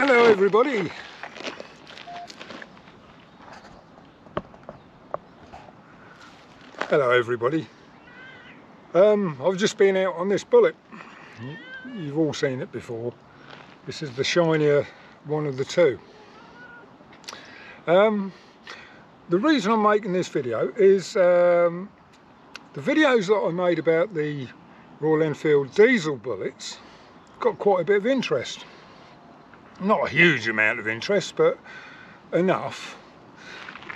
Hello everybody. Hello everybody. I've just been out on this bullet. You've all seen it before. This is the shinier one of the two. The reason I'm making this video is the videos that I made about the Royal Enfield diesel bullets got quite a bit of interest. Not a huge amount of interest, but enough.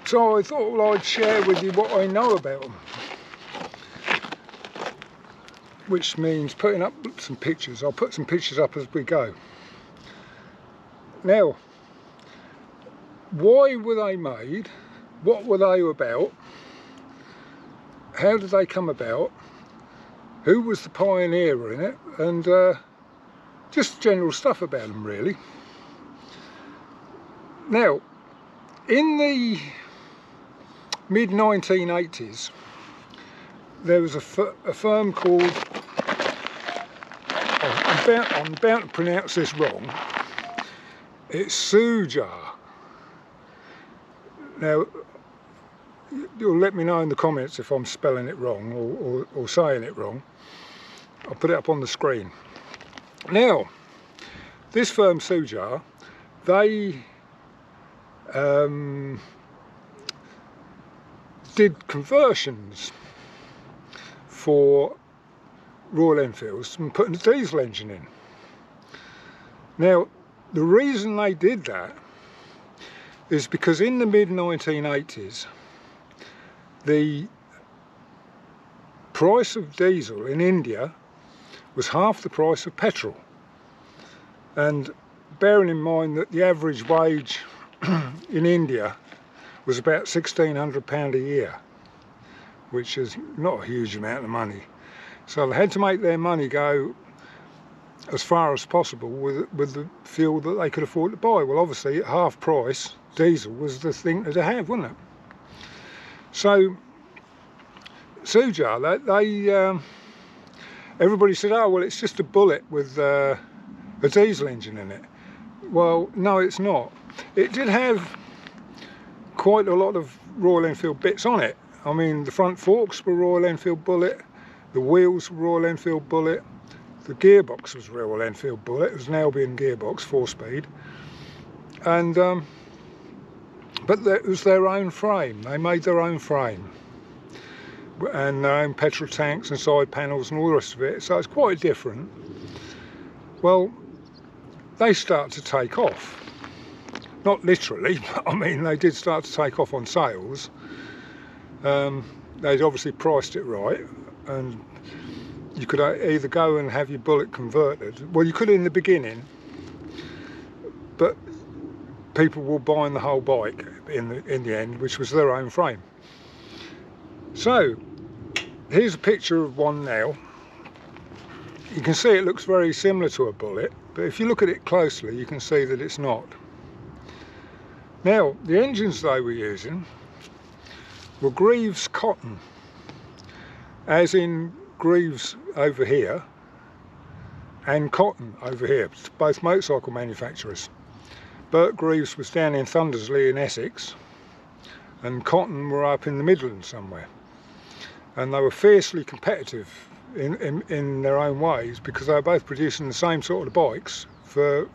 So I thought, well, I'd share with you what I know about them. Which means putting up some pictures. I'll put some pictures up as we go. Now, why were they made? What were they about? How did they come about? Who was the pioneer in it? And just general stuff about them, really. Now, in the mid-1980s, there was a firm called, I'm bound to pronounce this wrong, it's Sujar. Now, you'll let me know in the comments if I'm spelling it wrong or saying it wrong. I'll put it up on the screen. Now, this firm Sujar, they did conversions for Royal Enfields and putting a diesel engine in. Now, the reason they did that is because in the mid-1980s, the price of diesel in India was half the price of petrol. And bearing in mind that the average wage in India was about £1,600 a year, which is not a huge amount of money. So they had to make their money go as far as possible with the fuel that they could afford to buy. Well, obviously at half price, diesel was the thing to have, wasn't it? So Sujar, everybody said, oh well, it's just a bullet with a diesel engine in it. Well, no, it's not. It did have quite a lot of Royal Enfield bits on it. I mean, the front forks were Royal Enfield bullet, the wheels were Royal Enfield bullet, the gearbox was Royal Enfield bullet. It was an Albion gearbox, 4-speed, and but it was their own frame. They made their own frame and their own petrol tanks and side panels and all the rest of it. So it's quite different. Well, they start to take off. Not literally, but I mean they did start to take off on sales. They'd obviously priced it right, and you could either go and have your bullet converted. Well, you could in the beginning, but people were buying the whole bike in the end, which was their own frame. So here's a picture of one now. You can see it looks very similar to a bullet, but if you look at it closely, you can see that it's not. Now, the engines they were using were Greavves Cotton, as in Greavves over here and Cotton over here, both motorcycle manufacturers. Bert Greavves was down in Thundersley in Essex, and Cotton were up in the Midlands somewhere. And they were fiercely competitive in their own ways, because they were both producing the same sort of bikes for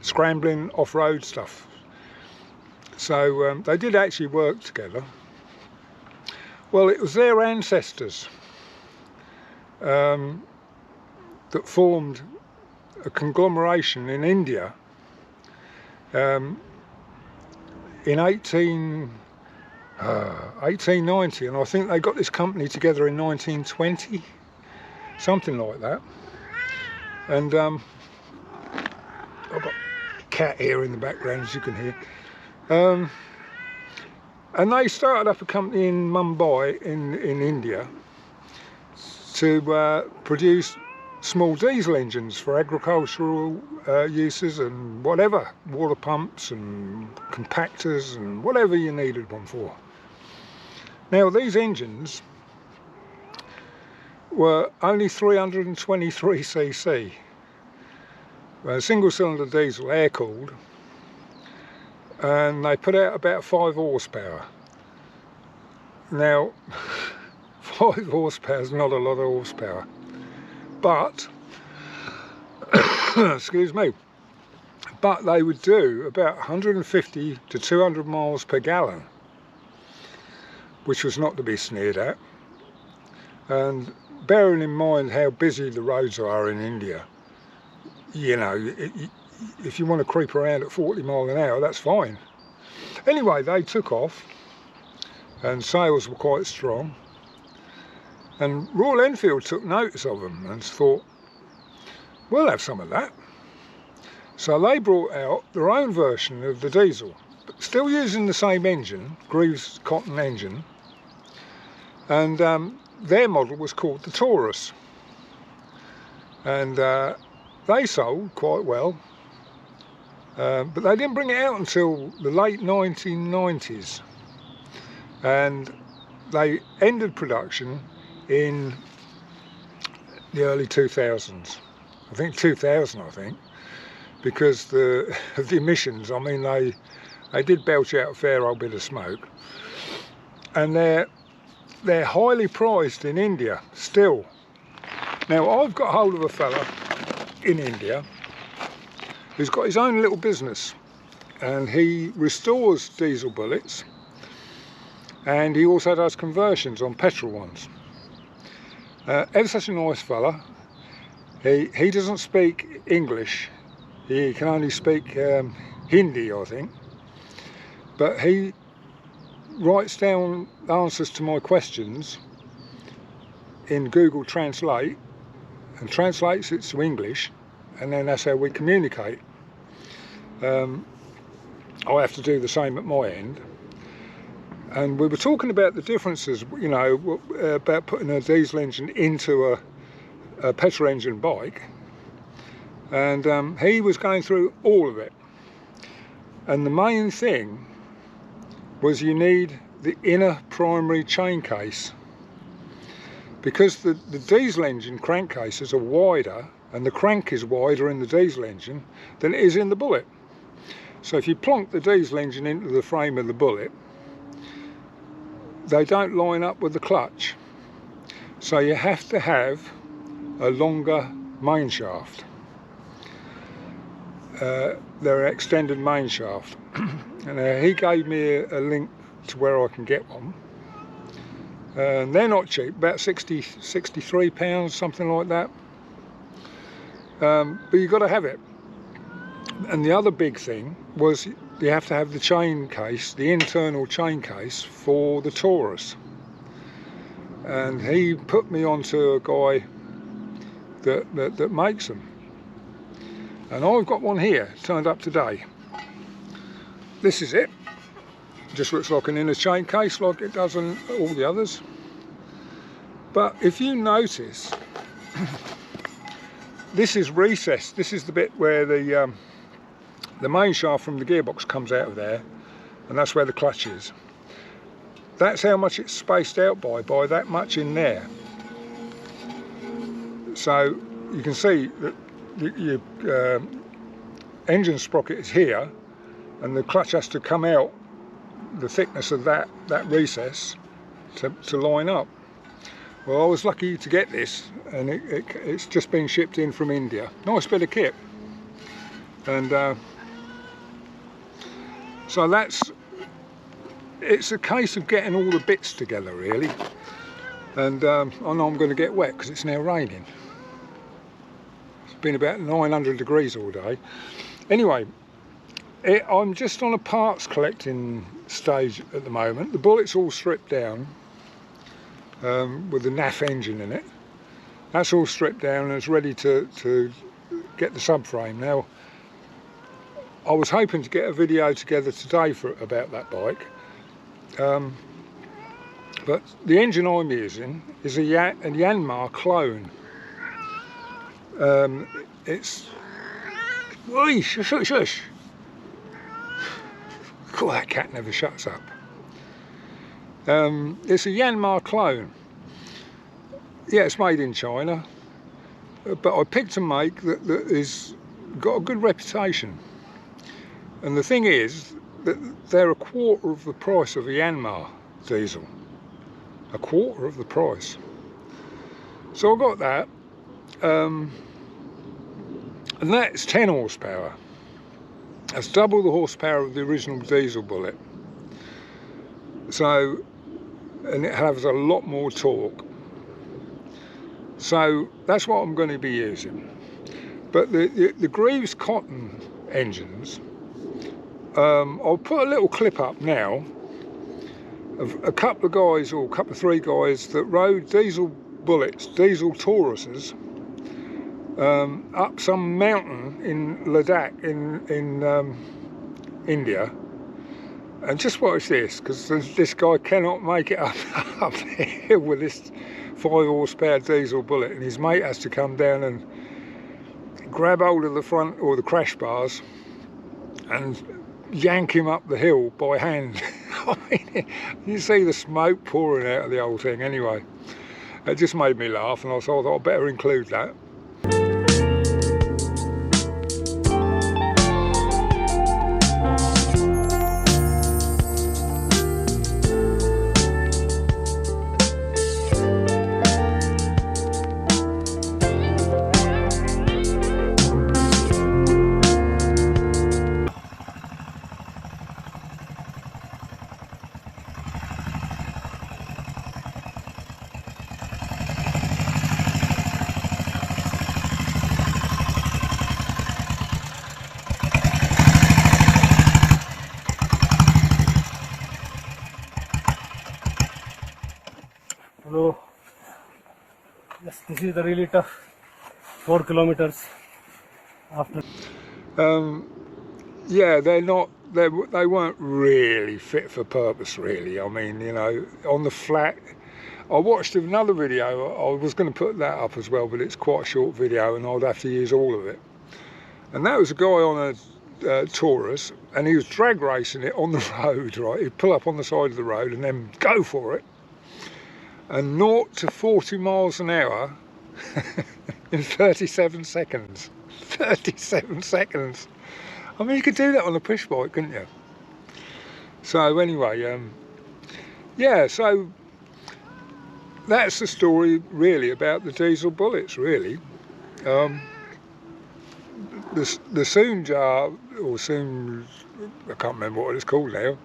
scrambling off-road stuff. So they did actually work together. Well, it was their ancestors that formed a conglomeration in India in 1890, and I think they got this company together in 1920, something like that. And I've got a cat here in the background, as you can hear. And they started up a company in Mumbai in India to produce small diesel engines for agricultural uses and whatever, water pumps and compactors and whatever you needed one for. Now, these engines were only 323cc, single cylinder diesel, air cooled, and they put out about 5 horsepower. Now 5 horsepower is not a lot of horsepower, but excuse me, but they would do about 150 to 200 miles per gallon, which was not to be sneered at. And bearing in mind how busy the roads are in India, you know, if you want to creep around at 40 miles an hour, that's fine. Anyway, they took off and sales were quite strong, and Royal Enfield took notice of them and thought, we'll have some of that. So they brought out their own version of the diesel, but still using the same engine, Greavves Cotton engine, and their model was called the Taurus, and they sold quite well, but they didn't bring it out until the late 1990s, and they ended production in the early 2000s. I think 2000, I think, because of the emissions. I mean, they did belch out a fair old bit of smoke, and they're highly prized in India still. Now, I've got hold of a fella in India who's got his own little business, and he restores diesel bullets, and he also does conversions on petrol ones. Ever such a nice fella. He doesn't speak English, he can only speak Hindi, I think, but he writes down answers to my questions in Google Translate and translates it to English, and then that's how we communicate. I have to do the same at my end. And we were talking about the differences, you know, about putting a diesel engine into a petrol engine bike, and he was going through all of it, and the main thing was you need the inner primary chain case, because the diesel engine crankcases are wider, and the crank is wider in the diesel engine than it is in the bullet. So if you plonk the diesel engine into the frame of the bullet, they don't line up with the clutch, so you have to have a longer main shaft. They're an extended main shaft. And he gave me a link to where I can get one, and they're not cheap, about 63 pounds, something like that, but you've got to have it. And the other big thing was you have to have the chain case, the internal chain case for the Taurus, and he put me onto a guy that makes them, and I've got one here turned up today. This is it. Just looks like an inner chain case like it does on all the others, but if you notice, this is recessed. This is the bit where the main shaft from the gearbox comes out of there, and that's where the clutch is. That's how much it's spaced out by that much in there. So you can see that your engine sprocket is here, and the clutch has to come out the thickness of that recess to line up. Well, I was lucky to get this, and it's just been shipped in from India. Nice bit of kit. And so it's a case of getting all the bits together, really. And I know I'm going to get wet because it's now raining. It's been about 900 degrees all day. Anyway, I'm just on a parts collecting stage at the moment. The bullet's all stripped down with the NAF engine in it. That's all stripped down and it's ready to get the subframe. Now, I was hoping to get a video together today about that bike, but the engine I'm using is a Yanmar clone. It's... Oi, shush, shush, shush. God, that cat never shuts up. It's a Yanmar clone. Yeah, it's made in China, but I picked a make that is got a good reputation. And the thing is that they're a quarter of the price of a Yanmar diesel. A quarter of the price. So I got that. And that's 10 horsepower. That's double the horsepower of the original diesel Bullet. So, and it has a lot more torque. So that's what I'm going to be using. But the Greavves Cotton engines, I'll put a little clip up now of a couple of guys, or a couple of three guys, that rode diesel Bullets, diesel Tauruses, up some mountain in Ladakh in India. And just watch this, because this guy cannot make it up the hill with this 5 horsepower diesel Bullet, and his mate has to come down and grab hold of the front or the crash bars and yank him up the hill by hand. I mean, you see the smoke pouring out of the whole thing. Anyway, it just made me laugh, and I thought I'd better include that. So yes, this is the really tough 4 kilometers after. Yeah, they weren't really fit for purpose, really. I mean, you know, on the flat. I watched another video. I was going to put that up as well, but it's quite a short video, and I'd have to use all of it. And that was a guy on a Taurus, and he was drag racing it on the road. Right, he'd pull up on the side of the road and then go for it. And 0 to 40 miles an hour in 37 seconds. 37 seconds. I mean, you could do that on a push bike, couldn't you? So anyway, yeah, so that's the story really about the diesel Bullets, really. The Soonjar, or Soon, I can't remember what it's called now,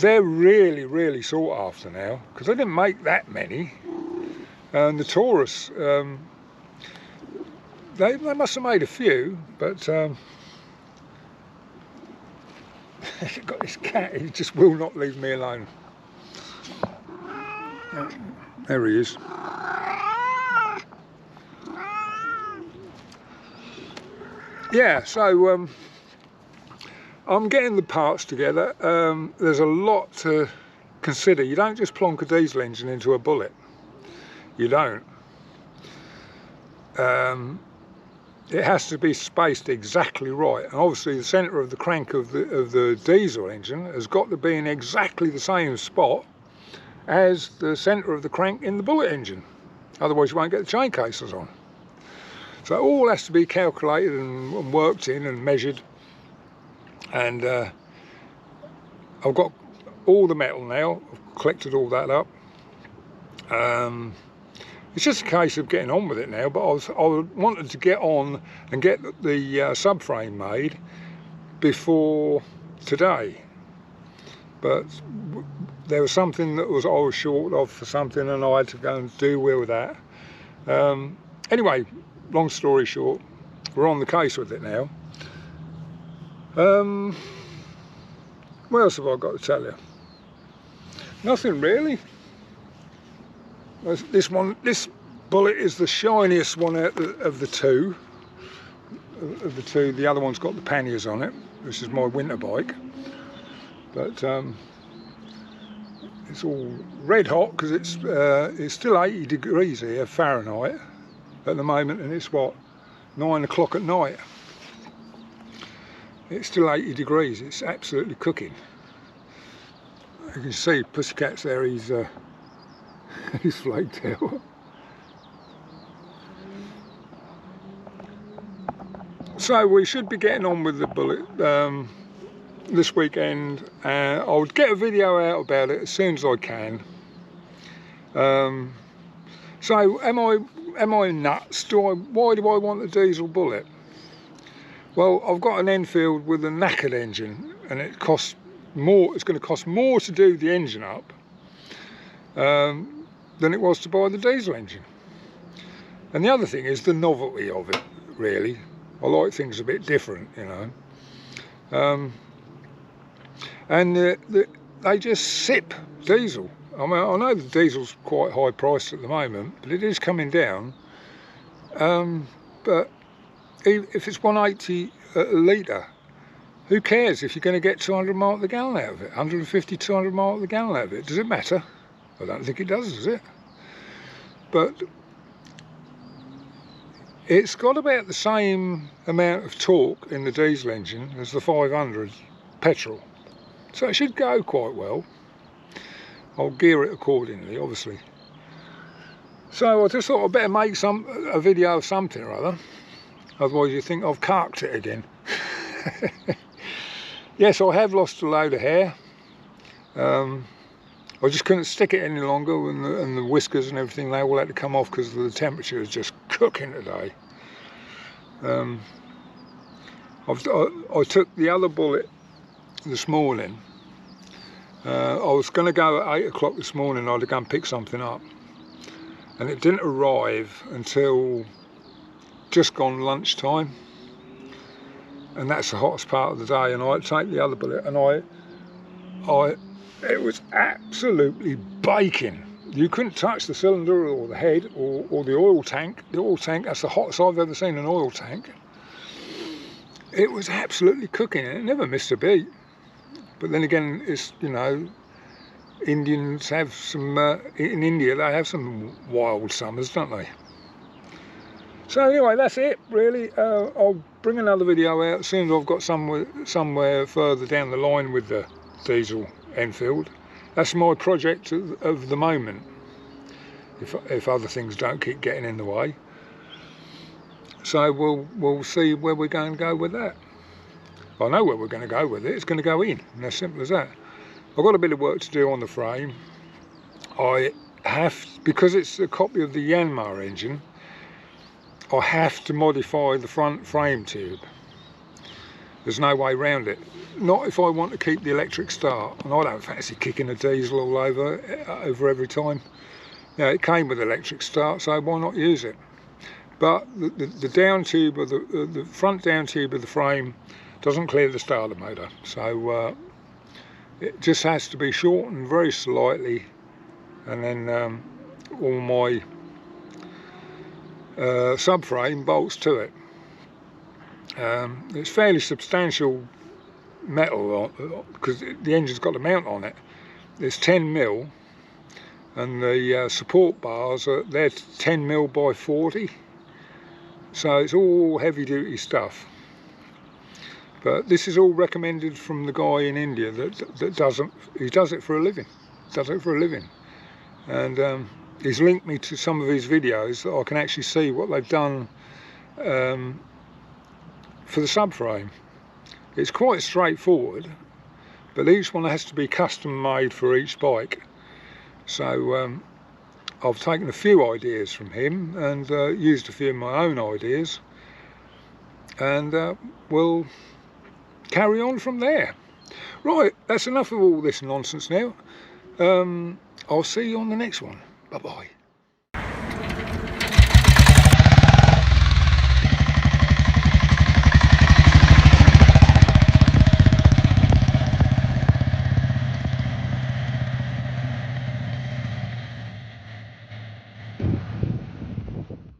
they're really sought after now, because they didn't make that many. And the Taurus, they must have made a few, but I've got this cat, he just will not leave me alone. There he is. Yeah, so I'm getting the parts together. There's a lot to consider. You don't just plonk a diesel engine into a Bullet. You don't. It has to be spaced exactly right, and obviously the centre of the crank of the diesel engine has got to be in exactly the same spot as the centre of the crank in the Bullet engine. Otherwise you won't get the chain cases on. So it all has to be calculated and worked in and measured. And I've got all the metal now. I've collected all that up. It's just a case of getting on with it now, but I wanted to get on and get the subframe made before today. But there was something that I was short of for something, and I had to go and deal with that. Anyway, long story short, we're on the case with it now. What else have I got to tell you? Nothing really. This Bullet is the shiniest one out of the two. The other one's got the panniers on it. This is my winter bike, but it's all red hot because it's still 80 degrees here Fahrenheit at the moment, and it's what, 9 o'clock at night. It's still 80 degrees. It's absolutely cooking. You can see Pussycat's there. He's he's flaked out. So we should be getting on with the bullet this weekend. I'll get a video out about it as soon as I can. So am I nuts? Why do I want the diesel bullet? Well, I've got an Enfield with a knackered engine, and it costs more. It's going to cost more to do the engine up than it was to buy the diesel engine. And the other thing is the novelty of it, really. I like things a bit different, you know. And they just sip diesel. I mean, I know the diesel's quite high priced at the moment, but it is coming down. But if it's 180 a litre, who cares if you're going to get 200 miles the gallon out of it, 150, 200 miles the gallon out of it? Does it matter? I don't think it does it? But it's got about the same amount of torque in the diesel engine as the 500 petrol, so it should go quite well. I'll gear it accordingly, obviously. So I just thought I'd better make a video of something or other, otherwise you think I've carked it again. Yes, I have lost a load of hair. I just couldn't stick it any longer, and the whiskers and everything, they all had to come off because the temperature is just cooking today. I took the other bullet this morning. I was going to go at 8 o'clock this morning. I'd have gone pick something up, and it didn't arrive until just gone lunchtime, and that's the hottest part of the day. And I had to take the other bullet, and it was absolutely baking. You couldn't touch the cylinder or the head or the oil tank. The oil tank, that's the hottest I've ever seen an oil tank. It was absolutely cooking, and it never missed a beat. But then again, it's, you know, Indians have some, in India they have some wild summers, don't they? So anyway, that's it really. I'll bring another video out as soon as I've got somewhere further down the line with the diesel Enfield. That's my project of the moment, if other things don't keep getting in the way. So we'll see where we're going to go with that. I know where we're going to go with it. It's going to go in, and as simple as that. I've got a bit of work to do on the frame. I have, because it's a copy of the Yanmar engine, I have to modify the front frame tube. There's no way around it. Not if I want to keep the electric start, and I don't fancy kicking a diesel all over every time. You know, it came with electric start, so why not use it? But the down tube of the front down tube of the frame doesn't clear the starter motor, so it just has to be shortened very slightly, and then all my subframe bolts to it. It's fairly substantial metal because the engine's got a mount on it. It's 10mm, and the support bars they're 10mm by 40, so it's all heavy duty stuff. But this is all recommended from the guy in India that does it for a living. And he's linked me to some of his videos that I can actually see what they've done for the subframe. It's quite straightforward, but each one has to be custom made for each bike. So I've taken a few ideas from him and used a few of my own ideas, and we'll carry on from there. Right, that's enough of all this nonsense now. I'll see you on the next one. Bye bye.